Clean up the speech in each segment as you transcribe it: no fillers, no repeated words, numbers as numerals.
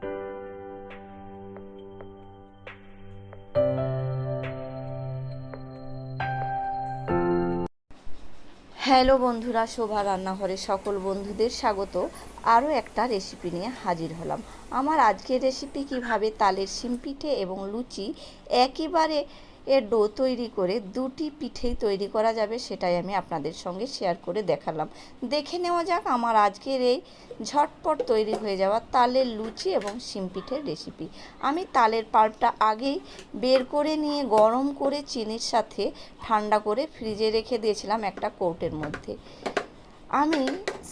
Hello বন্ধুরা, শোভা রান্নাঘরে সকল বন্ধুদের স্বাগত। আরও একটা রেসিপি নিয়ে হাজির হলাম। আমার আজকের রেসিপি কিভাবে তালের শিম পিঠে এবং লুচি একেবারে ডো তৈরি করে দুটি পিঠেই তৈরি করা যাবে, সেটাই আমি আপনাদের সঙ্গে শেয়ার করে দেখালাম। দেখে নেওয়া যাক আমার আজকের এই ঝটপট তৈরি হয়ে যাওয়া তালের লুচি এবং শিম পিঠের রেসিপি। আমি তালের পাল্পটা আগেই বের করে নিয়ে গরম করে চিনির সাথে ঠান্ডা করে ফ্রিজে রেখে দিয়েছিলাম একটা কৌটের মধ্যে। আমি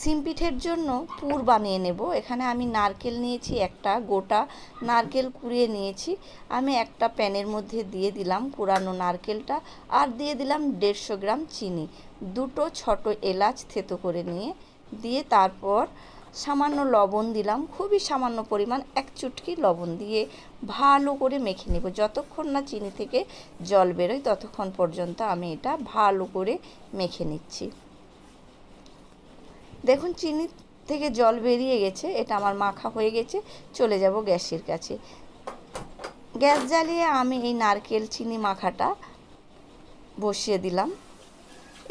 শিম পিঠের জন্য পুর বানিয়ে নেব। এখানে আমি নারকেল নিয়েছি, একটা গোটা নারকেল কুড়িয়ে নিয়েছি। আমি একটা প্যানের মধ্যে দিয়ে দিলাম কুড়ানো নারকেলটা, আর দিয়ে দিলাম 150 গ্রাম চিনি, দুটো ছোট এলাচ থেতো করে দিয়ে তারপর সামান্য লবণ দিলাম, খুবই সামান্য পরিমাণ, এক চুটকি লবণ দিয়ে ভালো করে মেখে নেব। যতক্ষণ না চিনি থেকে জল বেরোয় ততক্ষণ পর্যন্ত আমি এটা ভালো করে মেখে নিচ্ছি। দেখুন চিনি থেকে জল বেরিয়ে গেছে, এটা আমার মাখা হয়ে গেছে। চলে যাব গ্যাসের কাছে। গ্যাস জ্বালিয়ে আমি এই নারকেল চিনি মাখাটা বসিয়ে দিলাম।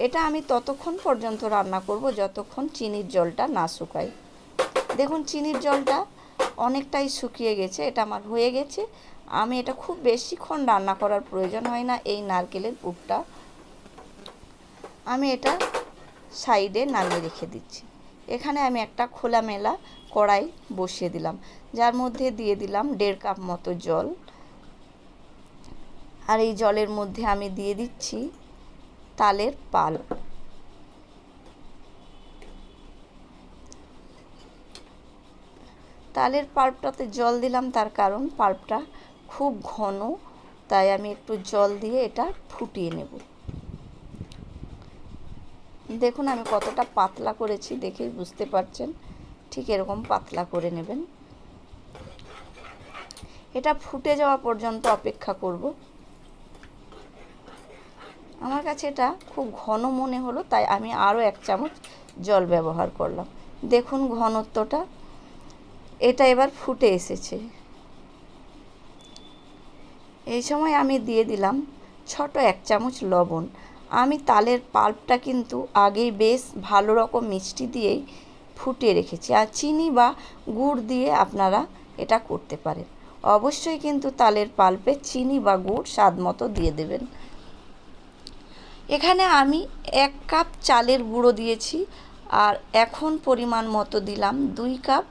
এটা আমি ততক্ষণ পর্যন্ত রান্না করব যতক্ষণ চিনির জলটা না শুকায়। দেখুন চিনির জলটা অনেকটাই শুকিয়ে গেছে, এটা আমার হয়ে গেছে। আমি এটা খুব বেশিক্ষণ রান্না করার প্রয়োজন হয় না। এই নারকেলের পুরটা আমি এটা সাইডে নামিয়ে রেখে দিচ্ছি। এখানে আমি একটা খোলামেলা কড়াই বসিয়ে দিলাম, যার মধ্যে দিয়ে দিলাম 1.5 কাপ মতো জল। আর এই জলের মধ্যে আমি দিয়ে দিচ্ছি তালের পাল্প। তালের পাল্পটাতে জল দিলাম তার কারণ পাল্পটা খুব ঘন, তাই আমি একটু জল দিয়ে এটা ফুটিয়ে নেব। দেখুন আমি কতটা পাতলা করেছি, দেখেই বুঝতে পারছেন। ঠিক এরকম পাতলা করে নেবেন। এটা ফুটে যাওয়া পর্যন্ত অপেক্ষা করব। আমার কাছে এটা খুব ঘন মনে হলো, তাই আমি আরও 1 চামচ জল ব্যবহার করলাম। দেখুন ঘনত্বটা, এটা এবার ফুটে এসেছে। এই সময় আমি দিয়ে দিলাম ছোট 1 চামচ লবণ। আমি তালের পাল্পটা কিন্তু আগেই বেশ ভালো রকম মিষ্টি দিয়েই ফুটিয়ে রেখেছি, আর চিনি বা গুড় দিয়ে আপনারা এটা করতে পারেন। অবশ্যই কিন্তু তালের পাল্পে চিনি বা গুড় স্বাদ মতো দিয়ে দেবেন। এখানে আমি 1 কাপ চালের গুঁড়ো দিয়েছি, আর এখন পরিমাণ মতো দিলাম 2 কাপ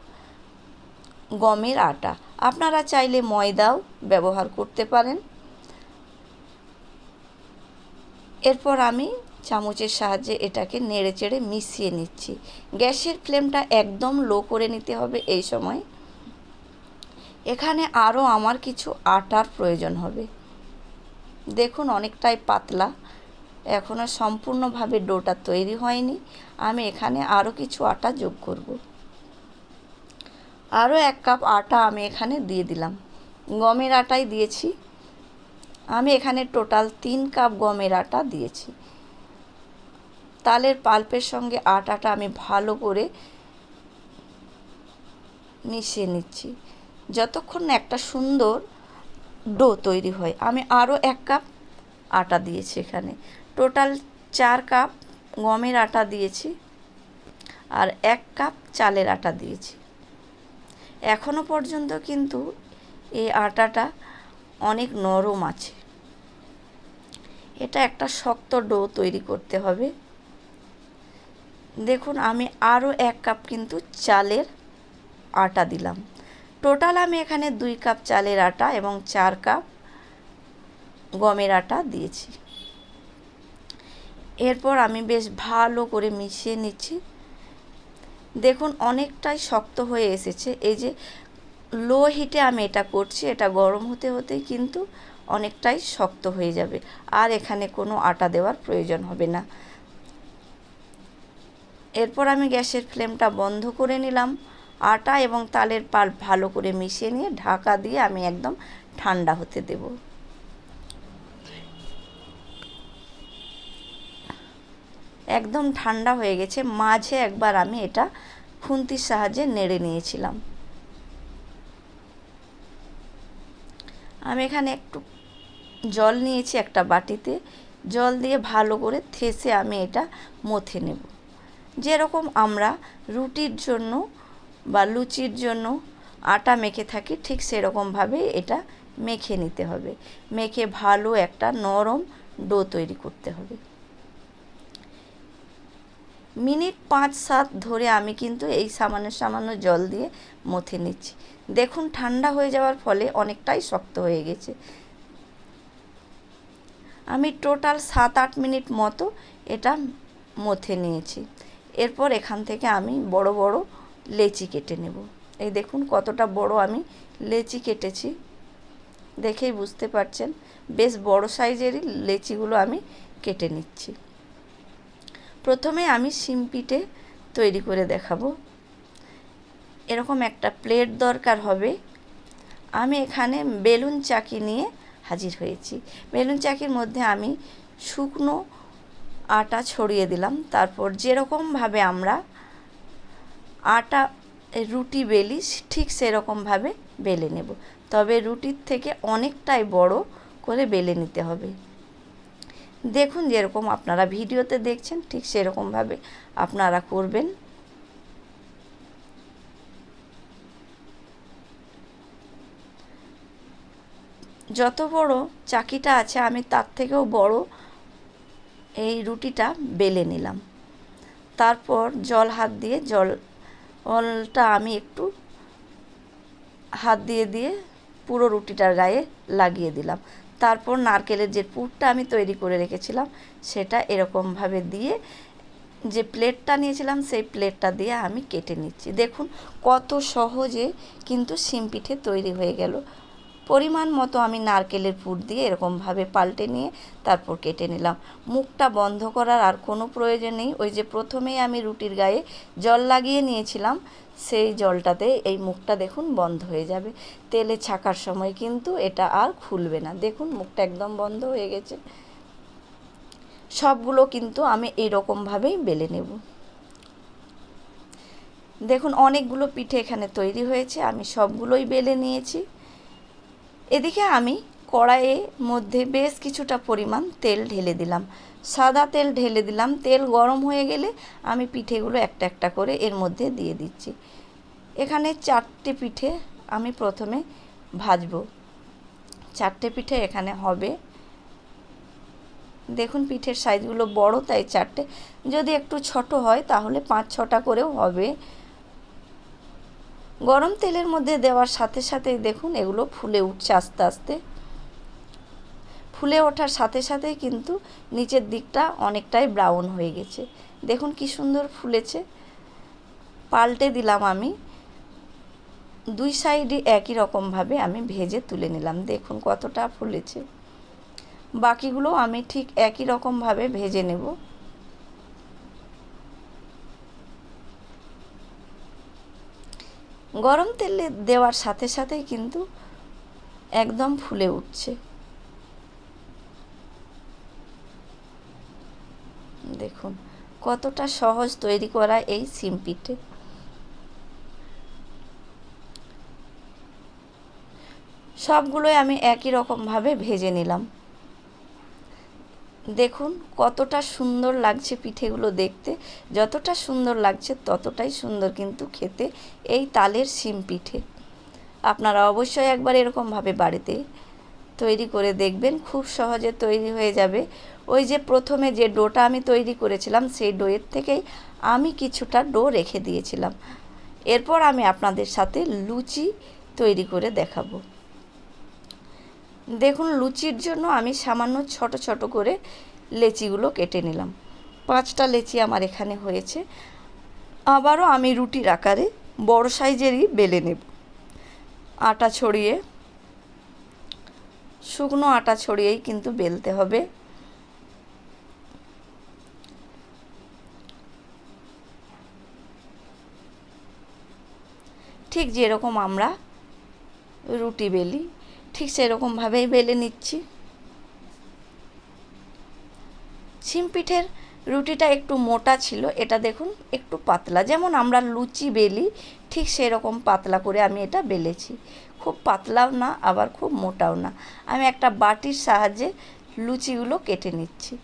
গমের আটা। আপনারা চাইলে ময়দাও ব্যবহার করতে পারেন। এরপর আমি চামচের সাহায্যে এটাকে নেড়েচেড়ে মিশিয়ে নিচ্ছি। গ্যাসের ফ্লেমটা একদম লো করে নিতে হবে এই সময়। এখানে আরও আমার কিছু আটার প্রয়োজন হবে। দেখুন অনেকটাই পাতলা, এখনও সম্পূর্ণভাবে ডোটা তৈরি হয়নি। আমি এখানে আরও কিছু আটা যোগ করব। আরও 1 কাপ আটা আমি এখানে দিয়ে দিলাম। গমের আটাই দিয়েছি। আমি এখানে টোটাল 3 কাপ গমের আটা দিয়েছি। তালের পাল্পের সঙ্গে আটাটা আমি ভালো করে মিশিয়ে নিচ্ছি যতক্ষণ না একটা সুন্দর ডো তৈরি হয়। আমি আরও 1 কাপ আটা দিয়েছি। এখানে টোটাল 4 কাপ গমের আটা দিয়েছি, আর 1 কাপ চালের আটা দিয়েছি। এখনও পর্যন্ত কিন্তু এই আটাটা অনেক নরম আছে। এটা একটা শক্ত ডো তৈরি করতে হবে। দেখুন আমি আরও 1 কাপ কিন্তু চালের আটা দিলাম। টোটাল আমি এখানে 2 কাপ চালের আটা এবং 4 কাপ গমের আটা দিয়েছি। এরপর আমি বেশ ভালো করে মিশিয়ে নিচ্ছি। দেখুন অনেকটাই শক্ত হয়ে এসেছে। এই যে লো হিটে আমি এটা করছি, এটা গরম হতে হতেই কিন্তু অনেকটাই শক্ত হয়ে যাবে, আর এখানে কোনো আটা দেওয়ার প্রয়োজন হবে না। এরপর আমি গ্যাসের ফ্লেমটা বন্ধ করে নিলাম। আটা এবং তালের পাল্প ভালো করে মিশিয়ে নিয়ে ঢাকা দিয়ে আমি একদম ঠান্ডা হতে দেব। একদম ঠান্ডা হয়ে গেছে। মাঝে একবার আমি এটা খুন্তির সাহায্যে নেড়ে নিয়েছিলাম। আমি এখানে একটু জল নিয়েছি একটা বাটিতে, জল দিয়ে ভালো করে থেসে আমি এটা মথে নেব। যেরকম আমরা রুটির জন্য বা লুচির জন্য আটা মেখে থাকি, ঠিক সেরকমভাবে এটা মেখে নিতে হবে। মেখে ভালো একটা নরম ডো তৈরি করতে হবে। মিনিট 5-7 ধরে আমি কিন্তু এই সামান্য সামান্য জল দিয়ে মথে নিচ্ছি। দেখুন ঠান্ডা হয়ে যাওয়ার ফলে অনেকটাই শক্ত হয়ে গেছে। আমি টোটাল 7-8 মিনিট মতো এটা মথে নিয়েছি। এরপর এখান থেকে আমি বড় বড় লেচি কেটে নেব। এই দেখুন কতটা বড় আমি লেচি কেটেছি, দেখেই বুঝতে পারছেন। বেশ বড় সাইজেরই লেচিগুলো আমি কেটে নিচ্ছি। প্রথমে আমি শিমপিঠে তৈরি করে দেখাবো। এরকম একটা প্লেট দরকার হবে। আমি এখানে বেলুন চাকি নিয়ে হাজির হয়েছি। বেলুন চাকির মধ্যে আমি শুকনো আটা ছড়িয়ে দিলাম। তারপর যেরকমভাবে আমরা আটা রুটি বেলি ঠিক সেরকমভাবে বেলে নেব, তবে রুটির থেকে অনেকটাই বড় করে বেলে নিতে হবে। দেখুন যেরকম আপনারা ভিডিওতে দেখছেন ঠিক সেরকমভাবে আপনারা করবেন। যত বড় চাকিটা আছে আমি তার থেকেও বড় এই রুটিটা বেলে নিলাম। তারপর জলটা আমি একটু হাত দিয়ে পুরো রুটিটার গায়ে লাগিয়ে দিলাম। তারপর নারকেলের যে পুরটা আমি তৈরি করে রেখেছিলাম সেটা এরকমভাবে দিয়ে, যে প্লেটটা নিয়েছিলাম সেই প্লেটটা দিয়ে আমি কেটে নিচ্ছি। দেখুন কত সহজে কিন্তু শিমপিঠে তৈরি হয়ে গেল। পরিমাণ মতো আমি নারকেলের পুর দিয়ে এরকমভাবে পাল্টে নিয়ে তারপর কেটে নিলাম। মুখটা বন্ধ করার আর কোনো প্রয়োজন নেই। ওই যে প্রথমেই আমি রুটির গায়ে জল লাগিয়ে নিয়েছিলাম, সেই জলটাতে এই মুখটা দেখুন বন্ধ হয়ে যাবে। তেলে ছাকার সময় কিন্তু এটা আর খুলবে না। দেখুন মুখটা একদম বন্ধ হয়ে গেছে। সবগুলো কিন্তু আমি এইরকমভাবেই বেলে নেব। দেখুন অনেকগুলো পিঠে এখানে তৈরি হয়েছে, আমি সবগুলোই বেলে নিয়েছি। এদিকে আমি কড়াইয়ের মধ্যে বেশ কিছুটা পরিমাণ তেল ঢেলে দিলাম, সাদা তেল ঢেলে দিলাম। তেল গরম হয়ে গেলে আমি পিঠেগুলো একটা একটা করে এর মধ্যে দিয়ে দিচ্ছি। এখানে 4টে পিঠে আমি প্রথমে ভাজবো। 4টে পিঠে এখানে হবে। দেখুন পিঠের সাইজগুলো বড়, তাই 4টে। যদি একটু ছোট হয় তাহলে 5-6টা করেও হবে। গরম তেলের মধ্যে দেওয়ার সাথে সাথেই দেখুন এগুলো ফুলে উঠছে আস্তে আস্তে। ফুলে ওঠার সাথে সাথেই কিন্তু নিচের দিকটা অনেকটাই ব্রাউন হয়ে গেছে। দেখুন কি সুন্দর ফুলেছে। পাল্টে দিলাম আমি। দুই সাইডে একই রকমভাবে আমি ভেজে তুলে নিলাম। দেখুন কতটা ফুলেছে। বাকিগুলো আমি ঠিক একই রকমভাবে ভেজে নেব। গরম তেলে দেওয়ার সাথে সাথেই কিন্তু একদম ফুলে উঠছে। দেখুন কতটা সহজ তৈরি করা এই শিমপিঠে। সবগুলোই আমি একই রকমভাবে ভেজে নিলাম। দেখুন কতটা সুন্দর লাগছে পিঠেগুলো দেখতে। যতটা সুন্দর লাগছে ততটাই সুন্দর কিন্তু খেতে এই তালের শিমপিঠে। আপনারা অবশ্যই একবার এরকমভাবে বাড়িতে তৈরি করে দেখবেন, খুব সহজে তৈরি হয়ে যাবে। ওই যে প্রথমে যে ডোটা আমি তৈরি করেছিলাম সেই ডোয়ের থেকেই আমি কিছুটা ডো রেখে দিয়েছিলাম। এরপর আমি আপনাদের সাথে লুচি তৈরি করে দেখাবো। দেখুন লুচির জন্য আমি সামান্য ছোট ছোট করে লেচিগুলো কেটে নিলাম। 5টা লেচি আমার এখানে হয়েছে। আবারও আমি রুটির আকারে বড় সাইজেরই বেলে নেব। আটা ছড়িয়ে, শুকনো আটা ছড়িয়েই কিন্তু বেলতে হবে। ঠিক যেরকম আমরা রুটি বেলি ঠিক সেরকমভাবেই বেলে নিচ্ছি। শিমপিঠের রুটিটা একটু মোটা ছিল, এটা দেখুন একটু পাতলা, যেমন আমরা লুচি বেলি ঠিক সেরকম পাতলা করে আমি এটা বেলেছি। খুব পাতলাও না আবার খুব মোটাও না। আমি একটা বাটির সাহায্যে লুচিগুলো কেটে নিচ্ছি।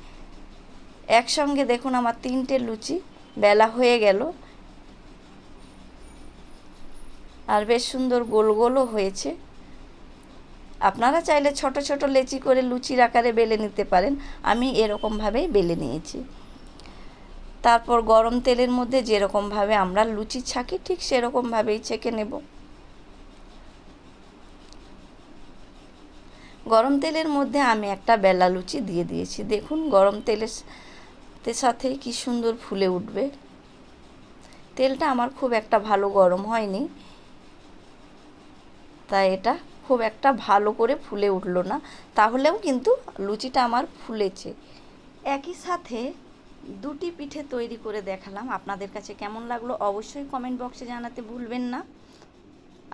একসঙ্গে দেখুন আমার 3টে লুচি বেলা হয়ে গেল, আর বেশ সুন্দর গোল গোলও হয়েছে। আপনারা চাইলে ছোট ছোট লেচি করে লুচির আকারে বেলে নিতে পারেন, আমি এরকমভাবেই বেলে নিয়েছি। তারপর গরম তেলের মধ্যে যেরকমভাবে আমরা লুচি ছাঁকি ঠিক সেরকমভাবেই ছেঁকে নেব। গরম তেলের মধ্যে আমি একটা বেলা লুচি দিয়ে দিয়েছি, দেখুন গরম তেলের সাথে কি সুন্দর ফুলে উঠবে। তেলটা আমার খুব একটা ভালো গরম হয়নি, তাই এটা খুব একটা ভালো করে ফুলে উঠলো না, তাহলেও কিন্তু লুচিটা আমার ফুলেছে। একই সাথে 2টি পিঠে তৈরি করে দেখালাম, আপনাদের কাছে কেমন লাগলো অবশ্যই কমেন্ট বক্সে জানাতে ভুলবেন না।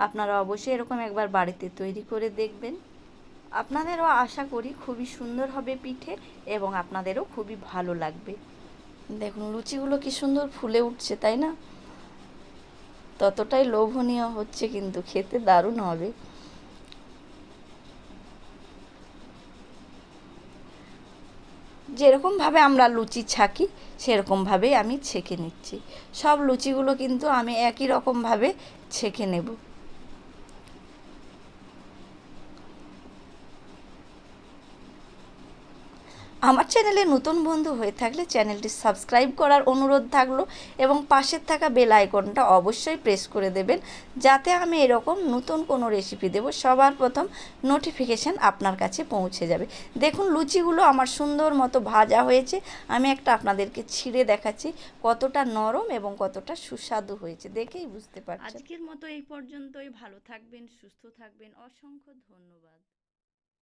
আপনারা অবশ্যই এরকম একবার বাড়িতে তৈরি করে দেখবেন। আপনাদেরও আশা করি খুবই সুন্দর হবে পিঠে এবং আপনাদেরও খুবই ভালো লাগবে। দেখুন লুচিগুলো কি সুন্দর ফুলে উঠছে, তাই না? ততটাই লোভনীয় হচ্ছে, কিন্তু খেতে দারুণ হবে। যেরকমভাবে আমরা লুচি ছাঁকি সেরকমভাবেই আমি ছেঁকে নিচ্ছি। সব লুচিগুলো কিন্তু আমি একই রকমভাবে ছেঁকে নেব। আমার চ্যানেলে নতুন বন্ধু হয়ে থাকলে চ্যানেলটি সাবস্ক্রাইব করার অনুরোধ থাকলো এবং পাশের থাকা বেল আইকনটা অবশ্যই প্রেস করে দেবেন, যাতে আমি এরকম নতুন কোনো রেসিপি দেব সবার প্রথম নোটিফিকেশান আপনার কাছে পৌঁছে যাবে। দেখুন লুচিগুলো আমার সুন্দর মতো ভাজা হয়েছে, আমি একটা আপনাদেরকে ছিঁড়ে দেখাচ্ছি কতটা নরম এবং কতটা সুস্বাদু হয়েছে, দেখেই বুঝতে পারছেন। আজকের মতো এই পর্যন্তই। ভালো থাকবেন, সুস্থ থাকবেন, অসংখ্য ধন্যবাদ।